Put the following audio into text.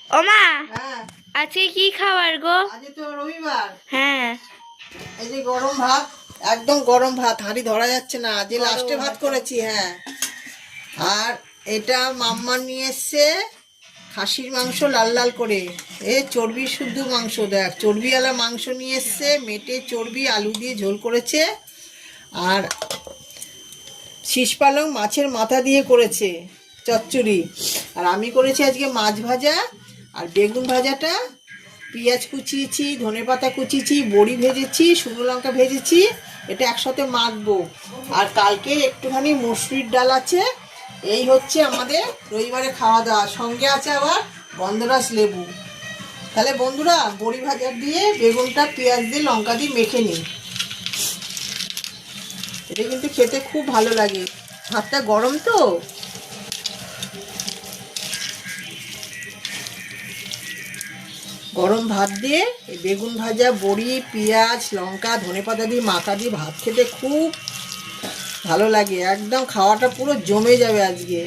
ও মা, হ্যাঁ, আজকে কি খাবার গো? আজকে তো রবিবার। হ্যাঁ, এই যে গরম ভাত, একদম গরম ভাত, হাঁড়ি ধরা যাচ্ছে না, আজকে গরম লাস্টে ভাত ভাত। করেছি। হ্যাঁ, আর এটা মাম্মা নিয়ে এসছে খাসির মাংস লাল লাল করে। এ চর্বি শুদ্ধ মাংস, দেখ চর্বিওয়ালা মাংস নিয়ে এসছে, মেটে চর্বি, আলু দিয়ে ঝোল করেছে। আর শীষ পালং মাছের মাথা দিয়ে করেছে চচ্চড়ি। আর আমি করেছি আজকে মাছ ভাজা আর বেগুন ভাজাটা, পেঁয়াজ কুচিয়েছি, ধনেপাতা কুচিয়েছি, বড়ি ভেজেছি, শুকনো লঙ্কা ভেজেছি, এটা একসাথে মাখবো। আর কালকে একটুখানি মসুরির ডাল আছে। এই হচ্ছে আমাদের রবিবারে খাওয়া দাওয়া। সঙ্গে আছে আবার গন্ধরাজ লেবু। তাহলে বন্ধুরা, বড়ি ভাজা দিয়ে বেগুনটা পেঁয়াজ দিয়ে লঙ্কা দিয়ে মেখে নিই। এটা কিন্তু খেতে খুব ভালো লাগে, ভাতটা গরম তো। গরম ভাত দিয়ে এই বেগুন ভাজা, বড়ি, পেঁয়াজ, লঙ্কা, ধনেপাতা দিয়ে মাখা দিয়ে ভাত খেতে খুব ভালো লাগে। একদম খাওয়াটা পুরো জমে যাবে আজকে।